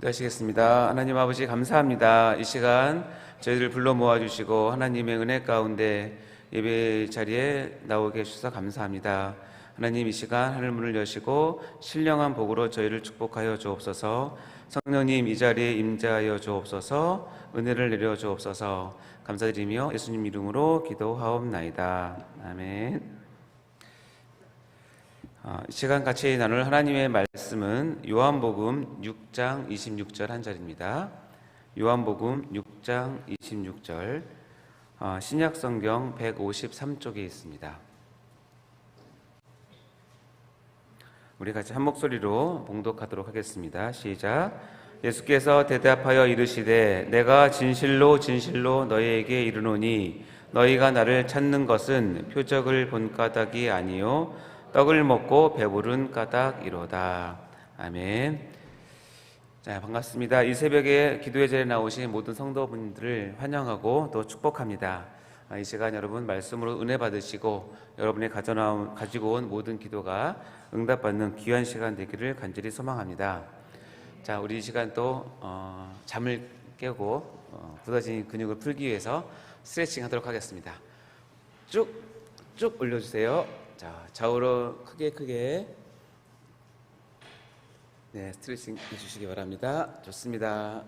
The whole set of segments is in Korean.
기도하시겠습니다. 하나님 아버지 감사합니다. 이 시간 저희들을 불러 모아주시고 하나님의 은혜 가운데 예배 자리에 나오게 해주셔서 감사합니다. 하나님 이 시간 하늘문을 여시고 신령한 복으로 저희를 축복하여 주옵소서. 성령님 이 자리에 임재하여 주옵소서. 은혜를 내려 주옵소서. 감사드리며 예수님 이름으로 기도하옵나이다. 아멘. 이 시간 같이 나눌 하나님의 말씀은 요한복음 6장 26절 한 절입니다. 요한복음 6장 26절 신약성경 153쪽에 있습니다. 우리 같이 한 목소리로 봉독하도록 하겠습니다. 시작. 예수께서 대답하여 이르시되 내가 진실로 진실로 너희에게 이르노니 너희가 나를 찾는 것은 표적을 본 까닭이 아니요 떡을 먹고 배부른 까닭이로다. 아멘. 자, 반갑습니다. 이 새벽에 기도의 자리에 나오신 모든 성도분들을 환영하고 또 축복합니다. 이 시간 여러분 말씀으로 은혜 받으시고 여러분이 가지고 온 모든 기도가 응답받는 귀한 시간 되기를 간절히 소망합니다. 자, 우리 이 시간 또 잠을 깨고 굳어진 근육을 풀기 위해서 스트레칭 하도록 하겠습니다. 쭉 올려주세요. 자, 좌우로 크게 스트레칭 해주시기 바랍니다. 좋습니다.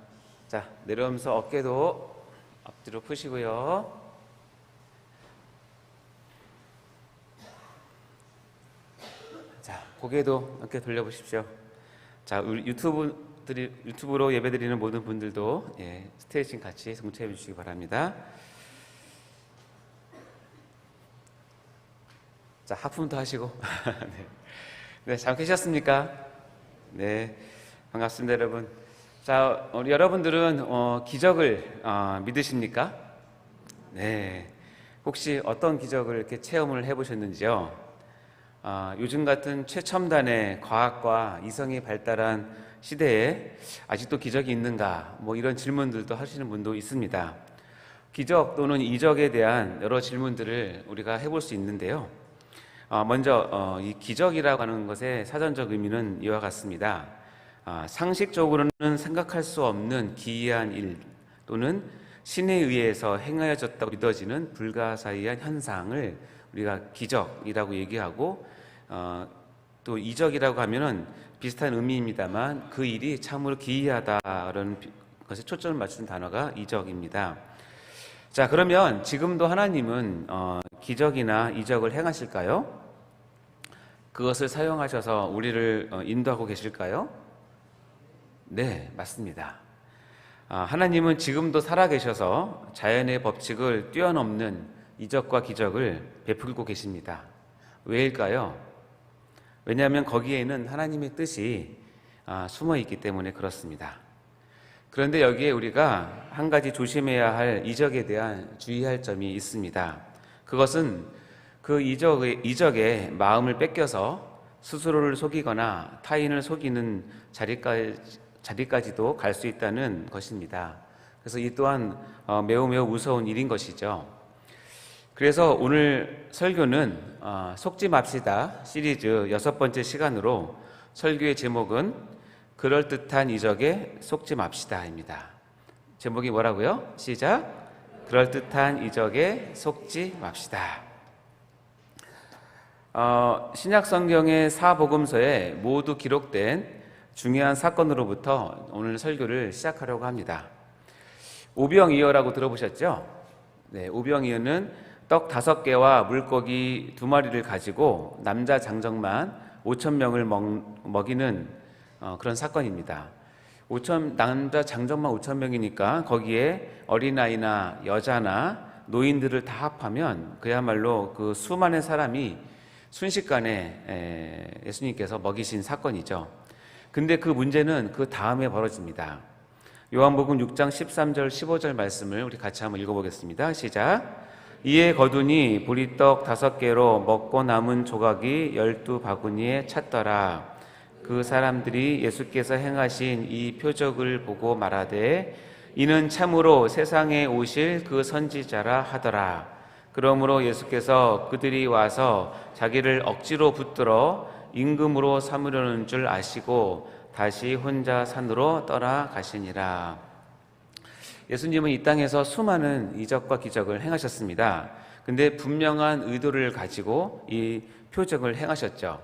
자, 내려오면서 어깨도 앞뒤로 푸시고요. 자, 고개도 함께 돌려보십시오. 자, 우리 유튜브로 예배드리는 모든 분들도 스트레칭 같이 동참해 주시기 바랍니다. 자, 하품도 하시고. 네, 잘 계셨습니까? 네, 반갑습니다, 여러분. 자, 우리 여러분들은 기적을 믿으십니까? 네, 혹시 어떤 기적을 이렇게 체험을 해보셨는지요? 요즘 같은 최첨단의 과학과 이성이 발달한 시대에 아직도 기적이 있는가? 뭐 이런 질문들도 하시는 분도 있습니다. 기적 또는 이적에 대한 여러 질문들을 우리가 해볼 수 있는데요. 먼저 이 기적이라고 하는 것의 사전적 의미는 이와 같습니다. 상식적으로는 생각할 수 없는 기이한 일 또는 신에 의해서 행하여졌다고 믿어지는 불가사의한 현상을 우리가 기적이라고 얘기하고 또 이적이라고 하면은 비슷한 의미입니다만 그 일이 참으로 기이하다라는 것에 초점을 맞춘 단어가 이적입니다. 자, 그러면 지금도 하나님은 기적이나 이적을 행하실까요? 그것을 사용하셔서 우리를 인도하고 계실까요? 네, 맞습니다. 하나님은 지금도 살아계셔서 자연의 법칙을 뛰어넘는 이적과 기적을 베풀고 계십니다. 왜일까요? 왜냐하면 거기에는 하나님의 뜻이 숨어 있기 때문에 그렇습니다. 그런데 여기에 우리가 한 가지 조심해야 할 이적에 대한 주의할 점이 있습니다. 그것은 그 이적에 마음을 뺏겨서 스스로를 속이거나 타인을 속이는 자리까지도 갈 수 있다는 것입니다. 그래서 이 또한 매우 무서운 일인 것이죠. 그래서 오늘 설교는 속지 맙시다 시리즈 6번째 시간으로 설교의 제목은 그럴듯한 이적에 속지 맙시다입니다. 제목이 뭐라고요? 시작. 그럴듯한 이적에 속지 맙시다. 신약 성경의 사복음서에 모두 기록된 중요한 사건으로부터 오늘 설교를 시작하려고 합니다. 오병이어라고 들어보셨죠? 네, 오병이어는 떡 5개와 물고기 2마리를 가지고 남자 장정만 5,000명을 먹이는 그런 사건입니다. 남자 장정만 5,000명이니까 거기에 어린아이나 여자나 노인들을 다 합하면 그야말로 그 수많은 사람이 순식간에 예수님께서 먹이신 사건이죠. 근데 그 문제는 그 다음에 벌어집니다. 요한복음 6장 13절 15절 말씀을 우리 같이 한번 읽어보겠습니다. 시작. 이에 거두니 보리떡 5개로 먹고 남은 조각이 12바구니에 찼더라. 그 사람들이 예수께서 행하신 이 표적을 보고 말하되 이는 참으로 세상에 오실 그 선지자라 하더라. 그러므로 예수께서 그들이 와서 자기를 억지로 붙들어 임금으로 삼으려는 줄 아시고 다시 혼자 산으로 떠나가시니라. 예수님은 이 땅에서 수많은 이적과 기적을 행하셨습니다. 근데 분명한 의도를 가지고 이 표적을 행하셨죠.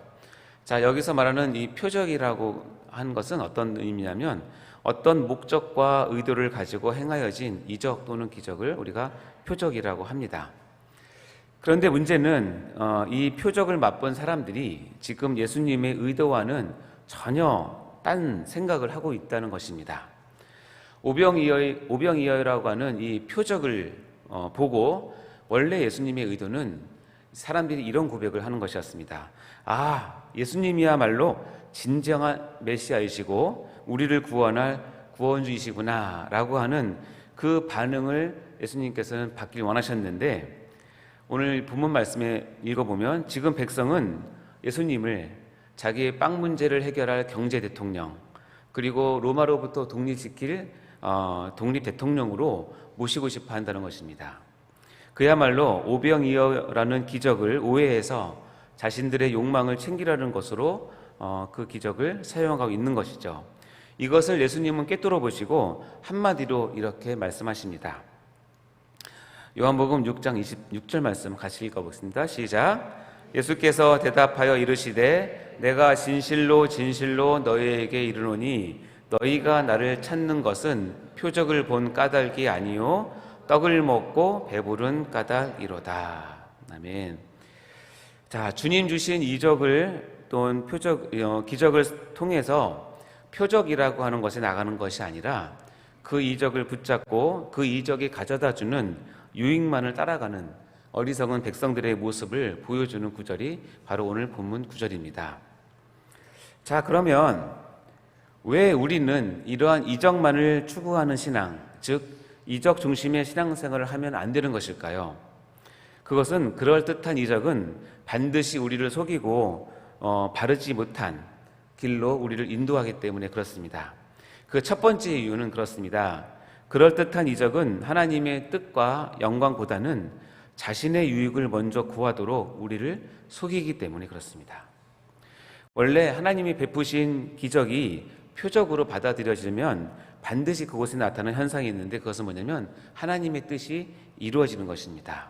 자, 여기서 말하는 이 표적이라고 한 것은 어떤 의미냐면 어떤 목적과 의도를 가지고 행하여진 이적 또는 기적을 우리가 표적이라고 합니다. 그런데 문제는 이 표적을 맛본 사람들이 지금 예수님의 의도와는 전혀 딴 생각을 하고 있다는 것입니다. 오병이어라고 하는 이 표적을 보고 원래 예수님의 의도는 사람들이 이런 고백을 하는 것이었습니다. 아, 예수님이야말로 진정한 메시아이시고 우리를 구원할 구원주이시구나 라고 하는 그 반응을 예수님께서는 받길 원하셨는데, 오늘 본문 말씀에 읽어보면 지금 백성은 예수님을 자기의 빵 문제를 해결할 경제 대통령, 그리고 로마로부터 독립시킬 독립 대통령으로 모시고 싶어 한다는 것입니다. 그야말로 오병이어라는 기적을 오해해서 자신들의 욕망을 챙기려는 것으로 그 기적을 사용하고 있는 것이죠. 이것을 예수님은 꿰뚫어 보시고 한마디로 이렇게 말씀하십니다. 요한복음 6장 26절 말씀 같이 읽어보겠습니다. 시작. 예수께서 대답하여 이르시되 내가 진실로 진실로 너희에게 이르노니 너희가 나를 찾는 것은 표적을 본 까닭이 아니요 떡을 먹고 배부른 까닭이로다. 아멘. 자, 주님 주신 이적을 또는 기적을 통해서 표적이라고 하는 것에 나가는 것이 아니라 그 이적을 붙잡고 그 이적이 가져다주는 유익만을 따라가는 어리석은 백성들의 모습을 보여주는 구절이 바로 오늘 본문 구절입니다. 자, 그러면 왜 우리는 이러한 이적만을 추구하는 신앙, 즉 이적 중심의 신앙생활을 하면 안 되는 것일까요? 그것은 그럴듯한 이적은 반드시 우리를 속이고 바르지 못한 길로 우리를 인도하기 때문에 그렇습니다. 그 첫 번째 이유는 그렇습니다. 그럴듯한 이적은 하나님의 뜻과 영광보다는 자신의 유익을 먼저 구하도록 우리를 속이기 때문에 그렇습니다. 원래 하나님이 베푸신 기적이 표적으로 받아들여지면 반드시 그곳에 나타나는 현상이 있는데, 그것은 뭐냐면 하나님의 뜻이 이루어지는 것입니다.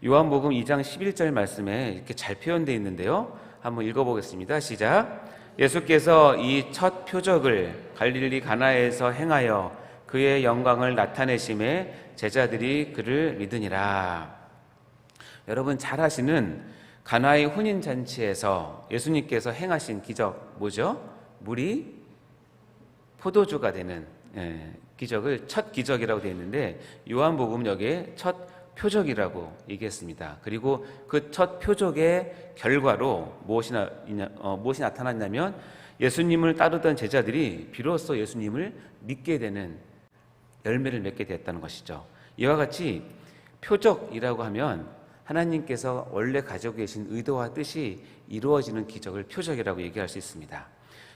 요한복음 2장 11절 말씀에 이렇게 잘 표현되어 있는데요, 한번 읽어보겠습니다. 시작. 예수께서 이 첫 표적을 갈릴리 가나에서 행하여 그의 영광을 나타내심에 제자들이 그를 믿으니라. 여러분 잘 아시는 가나의 혼인잔치에서 예수님께서 행하신 기적 뭐죠? 물이 포도주가 되는 기적을 첫 기적이라고 되어 있는데, 요한복음 여기에 첫 표적이라고 얘기했습니다. 그리고 그 첫 표적의 결과로 무엇이 나타났냐면 예수님을 따르던 제자들이 비로소 예수님을 믿게 되는 열매를 맺게 되었다는 것이죠. 이와 같이 표적이라고 하면 하나님께서 원래 가지고 계신 의도와 뜻이 이루어지는 기적을 표적이라고 얘기할 수 있습니다.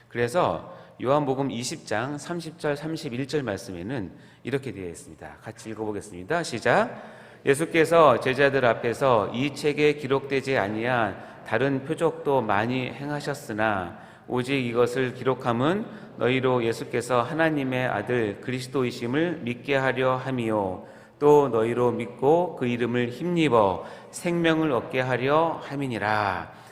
그래서 요한복음 20장 30절 31절 말씀에는 이렇게 되어 있습니다. 같이 읽어보겠습니다. 시작. 예수께서 제자들 앞에서 이 책에 기록되지 아니한 다른 표적도 많이 행하셨으나 오직 이것을 기록함은 너희로 예수께서 하나님의 아들 그리스도이심을 믿게 하려 함이요 또 너희로 믿고 그 이름을 힘입어 생명을 얻게 하려 함이니라.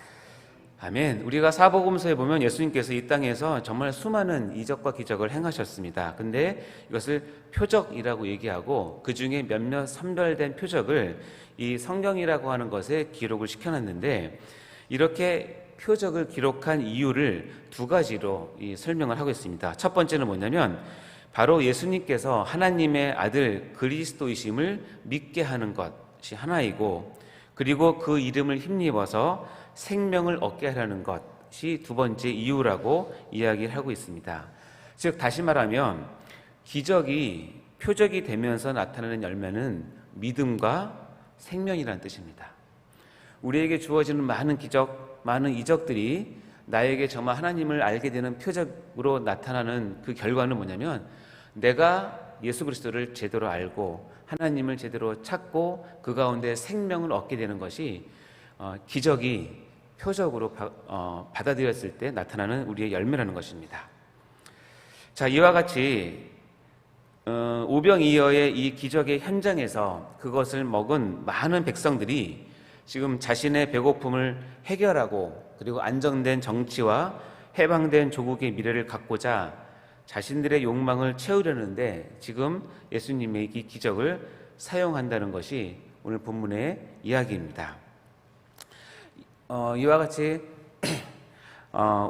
아멘. 우리가 사복음서에 보면 예수님께서 이 땅에서 정말 수많은 이적과 기적을 행하셨습니다. 근데 이것을 표적이라고 얘기하고 그 중에 몇몇 선별된 표적을 이 성경이라고 하는 것에 기록을 시켜놨는데, 이렇게 표적을 기록한 이유를 두 가지로 설명을 하고 있습니다. 첫 번째는 뭐냐면 바로 예수님께서 하나님의 아들 그리스도이심을 믿게 하는 것이 하나이고, 그리고 그 이름을 힘입어서 생명을 얻게 하려는 것이 두 번째 이유라고 이야기를 하고 있습니다. 즉 다시 말하면 기적이 표적이 되면서 나타나는 열매는 믿음과 생명이라는 뜻입니다. 우리에게 주어지는 많은 기적, 많은 이적들이 나에게 정말 하나님을 알게 되는 표적으로 나타나는 그 결과는 뭐냐면 내가 예수 그리스도를 제대로 알고 하나님을 제대로 찾고 그 가운데 생명을 얻게 되는 것이 기적이 표적으로 받아들였을 때 나타나는 우리의 열매라는 것입니다. 자, 이와 같이 오병이어의 이 기적의 현장에서 그것을 먹은 많은 백성들이 지금 자신의 배고픔을 해결하고 그리고 안정된 정치와 해방된 조국의 미래를 갖고자 자신들의 욕망을 채우려는데 지금 예수님의 이 기적을 사용한다는 것이 오늘 본문의 이야기입니다. 이와 같이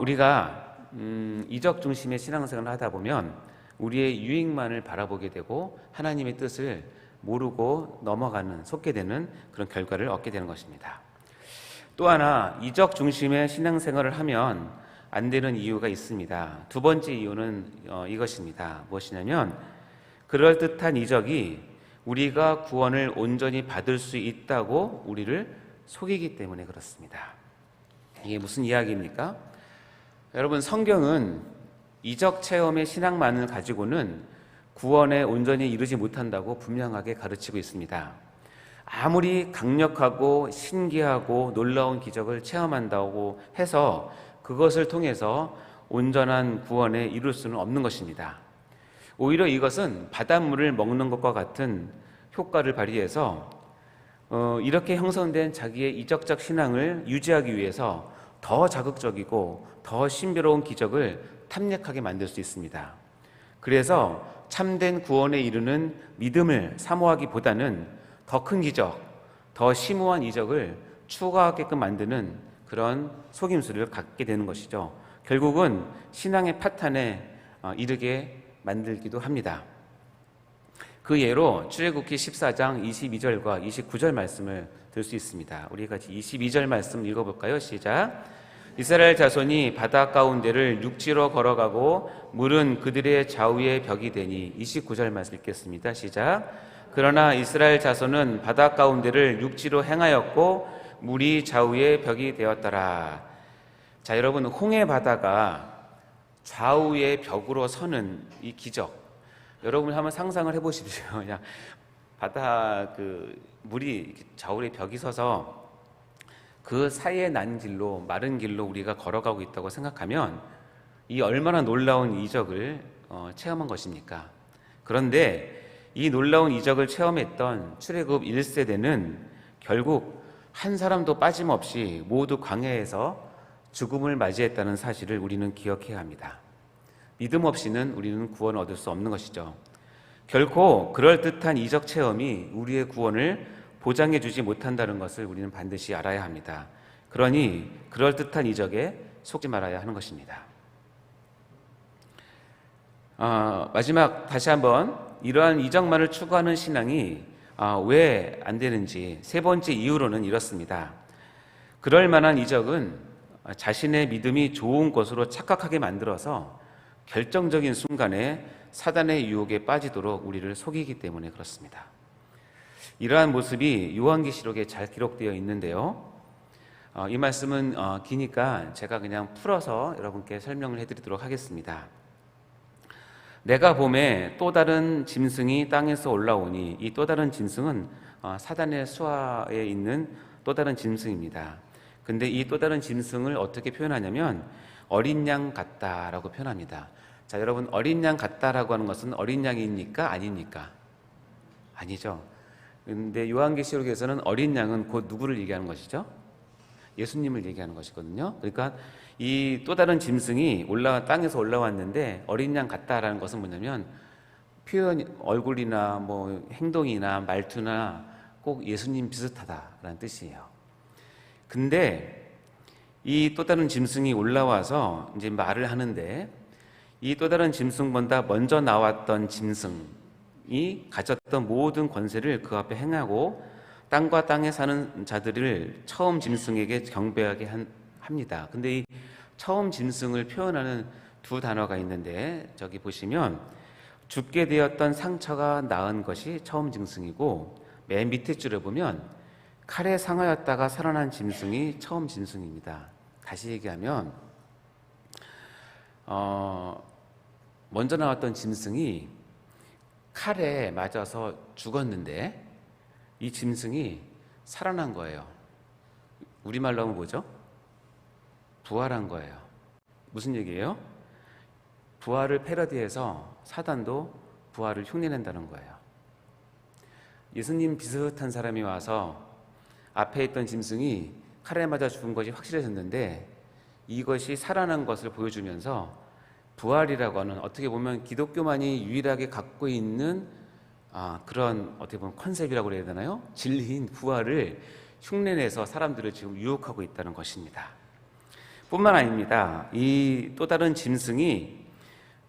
우리가 이적 중심의 신앙생활을 하다 보면 우리의 유익만을 바라보게 되고 하나님의 뜻을 모르고 넘어가는, 속게 되는 그런 결과를 얻게 되는 것입니다. 또 하나, 이적 중심의 신앙생활을 하면 안 되는 이유가 있습니다. 두 번째 이유는 이것입니다. 무엇이냐면 그럴듯한 이적이 우리가 구원을 온전히 받을 수 있다고 우리를 속이기 때문에 그렇습니다. 이게 무슨 이야기입니까? 여러분, 성경은 이적 체험의 신앙만을 가지고는 구원에 온전히 이르지 못한다고 분명하게 가르치고 있습니다. 아무리 강력하고 신기하고 놀라운 기적을 체험한다고 해서 그것을 통해서 온전한 구원에 이룰 수는 없는 것입니다. 오히려 이것은 바닷물을 먹는 것과 같은 효과를 발휘해서 이렇게 형성된 자기의 이적적 신앙을 유지하기 위해서 더 자극적이고 더 신비로운 기적을 탐닉하게 만들 수 있습니다. 그래서 참된 구원에 이르는 믿음을 사모하기보다는 더 큰 기적, 더 심오한 이적을 추구하게끔 만드는 그런 속임수를 갖게 되는 것이죠. 결국은 신앙의 파탄에 이르게 만들기도 합니다. 그 예로 출애굽기 14장 22절과 29절 말씀을 들 수 있습니다. 우리 같이 22절 말씀 읽어볼까요? 시작. 이스라엘 자손이 바다 가운데를 육지로 걸어가고 물은 그들의 좌우에 벽이 되니. 29절 말씀 읽겠습니다. 시작. 그러나 이스라엘 자손은 바다 가운데를 육지로 행하였고 물이 좌우에 벽이 되었더라. 자, 여러분, 홍해 바다가 좌우의 벽으로 서는 이 기적, 여러분 한번 상상을 해보십시오. 그냥 바다 물이 좌우의 벽이 서서 그 사이에 난 길로, 마른 길로 우리가 걸어가고 있다고 생각하면 이 얼마나 놀라운 이적을 체험한 것입니까? 그런데 이 놀라운 이적을 체험했던 출애굽 1세대는 결국 한 사람도 빠짐없이 모두 광야에서 죽음을 맞이했다는 사실을 우리는 기억해야 합니다. 믿음 없이는 우리는 구원을 얻을 수 없는 것이죠. 결코 그럴듯한 이적 체험이 우리의 구원을 보장해 주지 못한다는 것을 우리는 반드시 알아야 합니다. 그러니 그럴듯한 이적에 속지 말아야 하는 것입니다. 마지막 다시 한번 이러한 이적만을 추구하는 신앙이 왜 안 되는지 세 번째 이유로는 이렇습니다. 그럴 만한 이적은 자신의 믿음이 좋은 것으로 착각하게 만들어서 결정적인 순간에 사단의 유혹에 빠지도록 우리를 속이기 때문에 그렇습니다. 이러한 모습이 요한계시록에 잘 기록되어 있는데요. 이 말씀은 기니까 제가 그냥 풀어서 여러분께 설명을 해드리도록 하겠습니다. 내가 봄에 또 다른 짐승이 땅에서 올라오니, 이 또 다른 짐승은 사단의 수하에 있는 또 다른 짐승입니다. 근데 이 또 다른 짐승을 어떻게 표현하냐면 어린 양 같다라고 표현합니다. 자, 여러분, 어린 양 같다라고 하는 것은 어린 양입니까? 아닙니까? 아니죠. 근데 요한계시록에서는 어린 양은 곧 누구를 얘기하는 것이죠? 예수님을 얘기하는 것이거든요. 그러니까 이 또 다른 짐승이 땅에서 올라왔는데 어린 양 같다라는 것은 뭐냐면 표현, 얼굴이나 뭐 행동이나 말투나 꼭 예수님 비슷하다라는 뜻이에요. 근데 이 또 다른 짐승이 올라와서 이제 말을 하는데 이 또 다른 짐승보다 먼저 나왔던 짐승이 가졌던 모든 권세를 그 앞에 행하고 땅과 땅에 사는 자들을 처음 짐승에게 경배하게 합니다. 근데 이 처음 짐승을 표현하는 두 단어가 있는데 저기 보시면 죽게 되었던 상처가 나은 것이 처음 짐승이고 맨 밑에 줄에 보면 칼에 상하였다가 살아난 짐승이 처음 짐승입니다. 다시 얘기하면 먼저 나왔던 짐승이 칼에 맞아서 죽었는데 이 짐승이 살아난 거예요. 우리말로 하면 뭐죠? 부활한 거예요. 무슨 얘기예요? 부활을 패러디해서 사단도 부활을 흉내낸다는 거예요. 예수님 비슷한 사람이 와서 앞에 있던 짐승이 칼에 맞아 죽은 것이 확실해졌는데 이것이 살아난 것을 보여주면서 부활이라고 하는, 어떻게 보면 기독교만이 유일하게 갖고 있는 그런 어떻게 보면 컨셉이라고 그래야 되나요? 진리인 부활을 흉내내서 사람들을 지금 유혹하고 있다는 것입니다. 뿐만 아닙니다. 이 또 다른 짐승이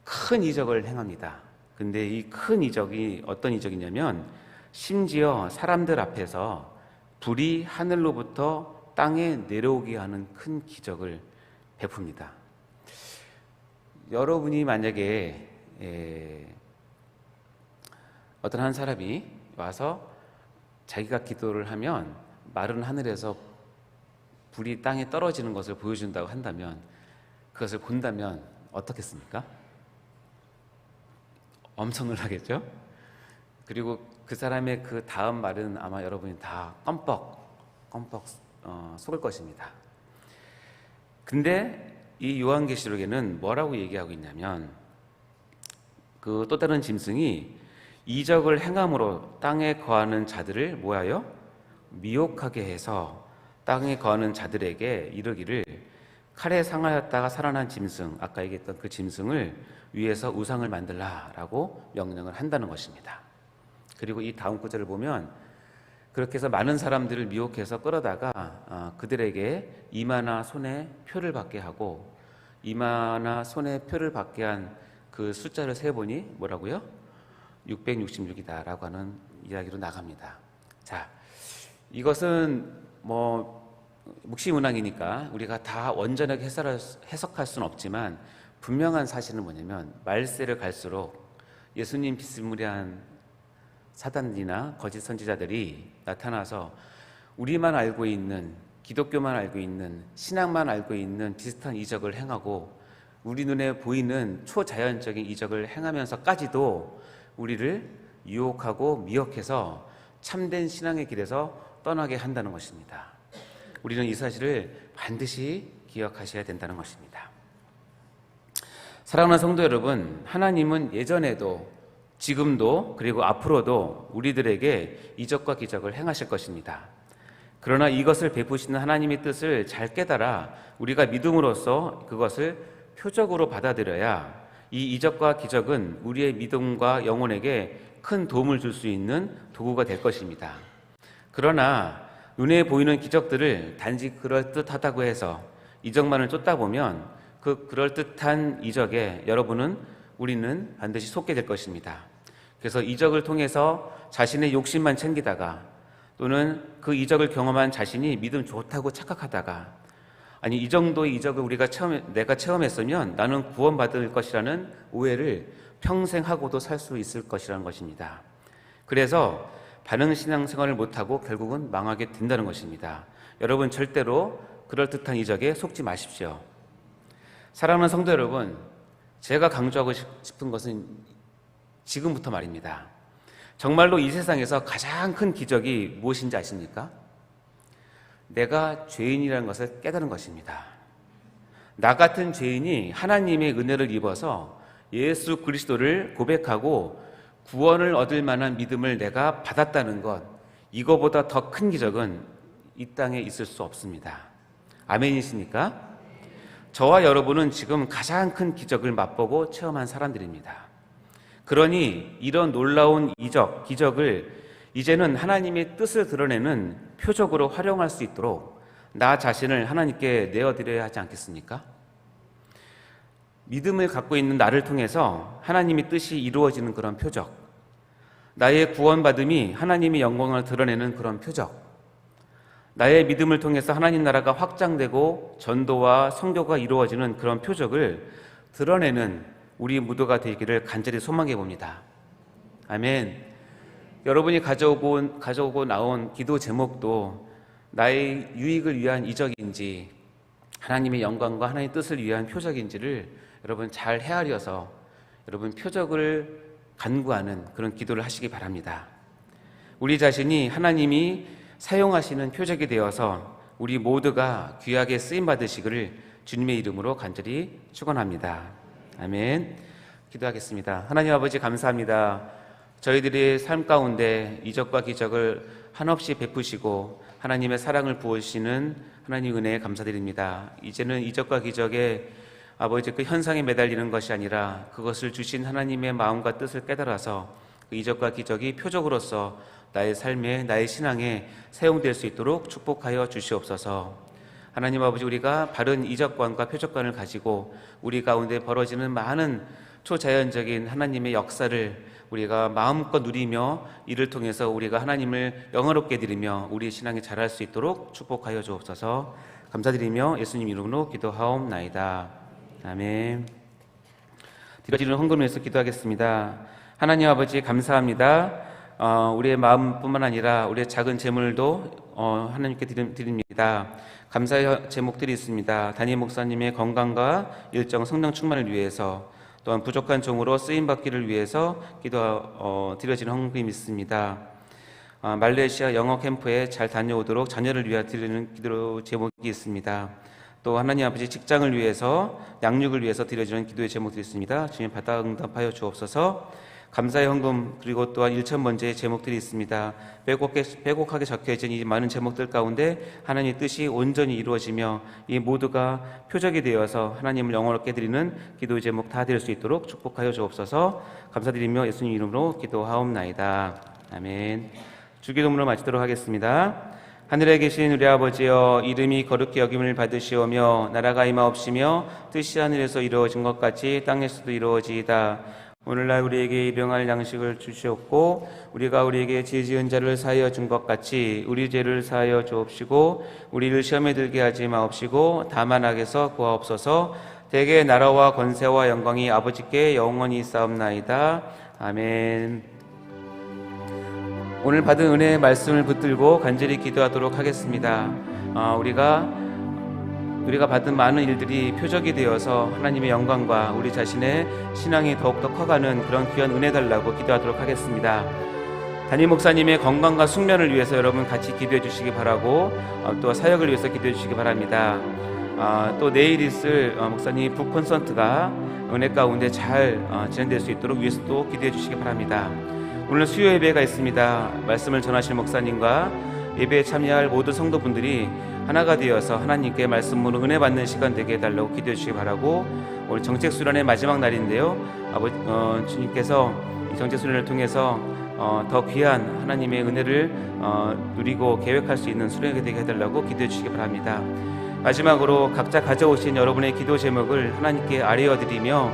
큰 이적을 행합니다. 근데 이 큰 이적이 어떤 이적이냐면 심지어 사람들 앞에서 불이 하늘로부터 땅에 내려오게 하는 큰 기적을 베풉니다. 여러분이 만약에 어떤 한 사람이 와서 자기가 기도를 하면 마른 하늘에서 불이 땅에 떨어지는 것을 보여준다고 한다면, 그것을 본다면 어떻겠습니까? 엄청 놀라겠죠? 그리고 그 사람의 그 다음 말은 아마 여러분이 다 껌뻑 속을 것입니다. 근데 이 요한계시록에는 뭐라고 얘기하고 있냐면, 그 또 다른 짐승이 이적을 행함으로 땅에 거하는 자들을 뭐하여? 미혹하게 해서 땅에 거하는 자들에게 이르기를, 칼에 상하였다가 살아난 짐승, 아까 얘기했던 그 짐승을 위에서 우상을 만들라라고 명령을 한다는 것입니다. 그리고 이 다음 구절을 보면 그렇게 해서 많은 사람들을 미혹해서 끌어다가 그들에게 이마나 손에 표를 받게 하고, 이마나 손에 표를 받게 한 그 숫자를 세보니 뭐라고요? 666이다 라고 하는 이야기로 나갑니다. 자, 이것은 묵시문항이니까 우리가 다 온전하게 해석할 수는 없지만 분명한 사실은 뭐냐면, 말세를 갈수록 예수님 비스무리한 사단이나 거짓 선지자들이 나타나서 우리만 알고 있는, 기독교만 알고 있는, 신앙만 알고 있는 비슷한 이적을 행하고 우리 눈에 보이는 초자연적인 이적을 행하면서까지도 우리를 유혹하고 미혹해서 참된 신앙의 길에서 떠나게 한다는 것입니다. 우리는 이 사실을 반드시 기억하셔야 된다는 것입니다. 사랑하는 성도 여러분, 하나님은 예전에도 지금도 그리고 앞으로도 우리들에게 이적과 기적을 행하실 것입니다. 그러나 이것을 베푸시는 하나님의 뜻을 잘 깨달아 우리가 믿음으로써 그것을 표적으로 받아들여야 이 이적과 기적은 우리의 믿음과 영혼에게 큰 도움을 줄 수 있는 도구가 될 것입니다. 그러나 눈에 보이는 기적들을 단지 그럴듯하다고 해서 이적만을 쫓다 보면 그 그럴듯한 이적에 우리는 반드시 속게 될 것입니다. 그래서 이적을 통해서 자신의 욕심만 챙기다가, 또는 그 이적을 경험한 자신이 믿음 좋다고 착각하다가, 아니 이 정도의 이적을 내가 체험했으면 나는 구원받을 것이라는 오해를 평생 하고도 살 수 있을 것이라는 것입니다. 그래서 반응 신앙생활을 못하고 결국은 망하게 된다는 것입니다. 여러분 절대로 그럴듯한 이적에 속지 마십시오. 사랑하는 성도 여러분, 제가 강조하고 싶은 것은 지금부터 말입니다. 정말로 이 세상에서 가장 큰 기적이 무엇인지 아십니까? 내가 죄인이라는 것을 깨달은 것입니다. 나 같은 죄인이 하나님의 은혜를 입어서 예수 그리스도를 고백하고 구원을 얻을 만한 믿음을 내가 받았다는 것, 이거보다 더 큰 기적은 이 땅에 있을 수 없습니다. 아멘이십니까? 저와 여러분은 지금 가장 큰 기적을 맛보고 체험한 사람들입니다. 그러니 이런 놀라운 기적을 이제는 하나님의 뜻을 드러내는 표적으로 활용할 수 있도록 나 자신을 하나님께 내어드려야 하지 않겠습니까? 믿음을 갖고 있는 나를 통해서 하나님의 뜻이 이루어지는 그런 표적, 나의 구원받음이 하나님의 영광을 드러내는 그런 표적, 나의 믿음을 통해서 하나님 나라가 확장되고 전도와 선교가 이루어지는 그런 표적을 드러내는 우리 모두가 되기를 간절히 소망해 봅니다. 아멘. 여러분이 가져오고 나온 기도 제목도 나의 유익을 위한 이적인지 하나님의 영광과 하나님의 뜻을 위한 표적인지를 여러분 잘 헤아려서 여러분 표적을 간구하는 그런 기도를 하시기 바랍니다. 우리 자신이 하나님이 사용하시는 표적이 되어서 우리 모두가 귀하게 쓰임 받으시기를 주님의 이름으로 간절히 축원합니다. 아멘. 기도하겠습니다. 하나님 아버지 감사합니다. 저희들의 삶 가운데 이적과 기적을 한없이 베푸시고 하나님의 사랑을 부으시는 하나님 은혜에 감사드립니다. 이제는 이적과 기적에 아버지 그 현상에 매달리는 것이 아니라 그것을 주신 하나님의 마음과 뜻을 깨달아서 그 이적과 기적이 표적으로서 나의 삶에, 나의 신앙에 사용될 수 있도록 축복하여 주시옵소서. 하나님 아버지, 우리가 바른 이적관과 표적관을 가지고 우리 가운데 벌어지는 많은 초자연적인 하나님의 역사를 우리가 마음껏 누리며 이를 통해서 우리가 하나님을 영화롭게 드리며 우리의 신앙이 자랄 수 있도록 축복하여 주옵소서. 감사드리며 예수님 이름으로 기도하옵나이다. 아멘. 드려지는 헌금을 위해서 기도하겠습니다. 하나님 아버지 감사합니다. 우리의 마음뿐만 아니라 우리의 작은 재물도 하나님께 드립니다. 감사의 제목들이 있습니다. 담임 목사님의 건강과 일정 성령 충만을 위해서, 또한 부족한 종으로 쓰임받기를 위해서 드려지는 헌금이 있습니다. 말레이시아 영어 캠프에 잘 다녀오도록 자녀를 위하여 드리는 기도 제목이 있습니다. 또 하나님 아버지 직장을 위해서, 양육을 위해서 드려지는 기도의 제목들이 있습니다. 주님 받아 응답하여 주옵소서. 감사의 헌금, 그리고 또한 1,000번제의 제목들이 있습니다. 빼곡하게 적혀진 이 많은 제목들 가운데 하나님의 뜻이 온전히 이루어지며 이 모두가 표적이 되어서 하나님을 영원롭게 드리는 기도의 제목 다 드릴 수 있도록 축복하여 주옵소서. 감사드리며 예수님 이름으로 기도하옵나이다. 아멘. 주기도문을 마치도록 하겠습니다. 하늘에 계신 우리 아버지여, 이름이 거룩히 여김을 받으시오며 나라가 임하옵시며 뜻이 하늘에서 이루어진 것 같이 땅에서도 이루어지이다. 오늘날 우리에게 일용할 양식을 주시옵고 우리가 우리에게 죄 지은 자를 사하여 준 것 같이 우리 죄를 사하여 주옵시고 우리를 시험에 들게 하지 마옵시고 다만 악에서 구하옵소서. 대개 나라와 권세와 영광이 아버지께 영원히 있사옵나이다. 아멘. 오늘 받은 은혜의 말씀을 붙들고 간절히 기도하도록 하겠습니다. 우리가 받은 많은 일들이 표적이 되어서 하나님의 영광과 우리 자신의 신앙이 더욱더 커가는 그런 귀한 은혜 달라고 기도하도록 하겠습니다. 담임 목사님의 건강과 숙면을 위해서 여러분 같이 기도해 주시기 바라고, 또 사역을 위해서 기도해 주시기 바랍니다. 또 내일 있을 목사님 북콘서트가 은혜 가운데 잘 진행될 수 있도록 위해서 또 기도해 주시기 바랍니다. 오늘 수요 예배가 있습니다. 말씀을 전하실 목사님과 예배에 참여할 모든 성도분들이 하나가 되어서 하나님께 말씀으로 은혜 받는 시간 되게 해달라고 기도해 주시기 바라고, 오늘 정책수련의 마지막 날인데요, 주님께서 이 정책수련을 통해서 더 귀한 하나님의 은혜를 누리고 계획할 수 있는 수련이 되게 해달라고 기도해 주시기 바랍니다. 마지막으로 각자 가져오신 여러분의 기도 제목을 하나님께 아뢰어드리며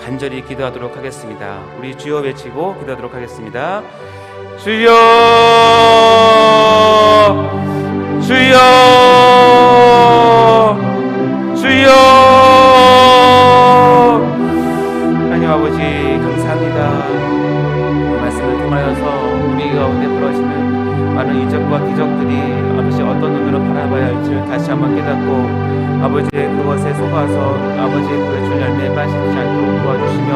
간절히 기도하도록 하겠습니다. 우리 주여 외치고 기도하도록 하겠습니다. 주여, 주여, 주여. 하나님 아버지 감사합니다. 말씀을 통하여서 우리 가운데 벌어지는 많은 이적과 기적들이 아버지 어떤 눈으로 바라봐야 할지를 다시 한번 깨닫고 아버지의 그것에 속아서 아버지의 그 줄열매에 빠지지 않도록 도와주시며,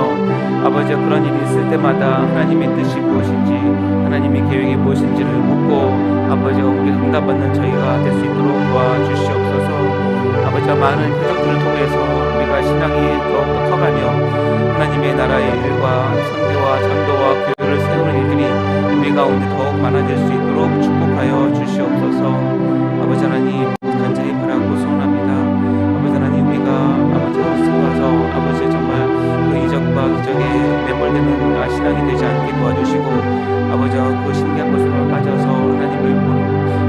아버지의 그런 일이 있을 때마다 하나님의 뜻이 무엇인지, 하나님의 계획이 무엇인지를 묻고 아버지가 우리가 응답받는 저희가 될 수 있도록 도와주시옵소서. 아버지와 많은 표적들을 통해서 우리가 신앙이 더욱더 커가며 하나님의 나라의 일과 선대와 전도와 교회를 세우는 일들이 우리 가운데 더욱 많아질 수 있도록 축복하여 주시옵소서. 아버지 하나님 간절히 바라고 소원합니다. 아버지 하나님, 우리가 아버지와 속아서 아버지 정말 그 이적과 기적에 매몰되는 신앙이 되지 않게 도와주시고, 아버지와 그 신기한 것으로 빠져서 하나님을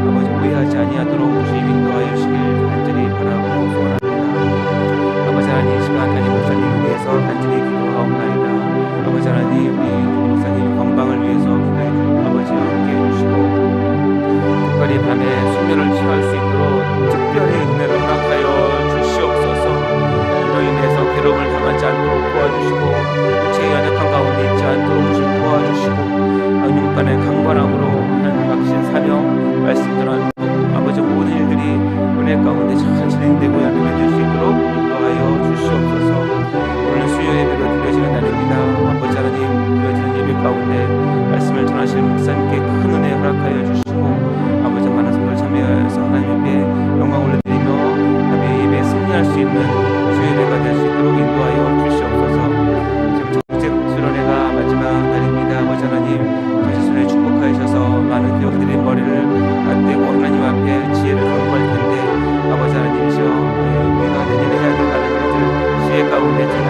아버지 오해하지 아니하도록 주님 인도하여 주시길 간절히 바라고 소원합니다. 아버지 하나님, 이 시간 담임 목사님을 위해서 간절히 기도하옵나이다. 아버지 하나님, 우리 목사님 건강을 위해서 기도해 아버지와 함께 해주시고, 특별히 밤에 숙면을 취할 수 있도록 특별히 은혜를 허락하여 주시옵소서. 이로 인해서 괴로움을 당하지 않도록 도와주시고, 육체의 연약한 가운데 있지 않도록 주님 도와주시고, 영육간의 강건함으로 하나님 확신 사명 말씀들은 아버지 모든 일들이 은혜 가운데 잘 진행되고 열매맺을 수 있도록 인도하여 주시옵소서. 오늘 수요 예배로 드려지는 날입니다. 아버지 하나님, 드려지는 예배 가운데 말씀을 전하실 목사님께 큰 은혜 허락하여 주시고, 아버지 많은 성도를 참여하여서 하나님 앞에 영광 올려드리며 하나님의 예배에 승리할 수 있는 가운데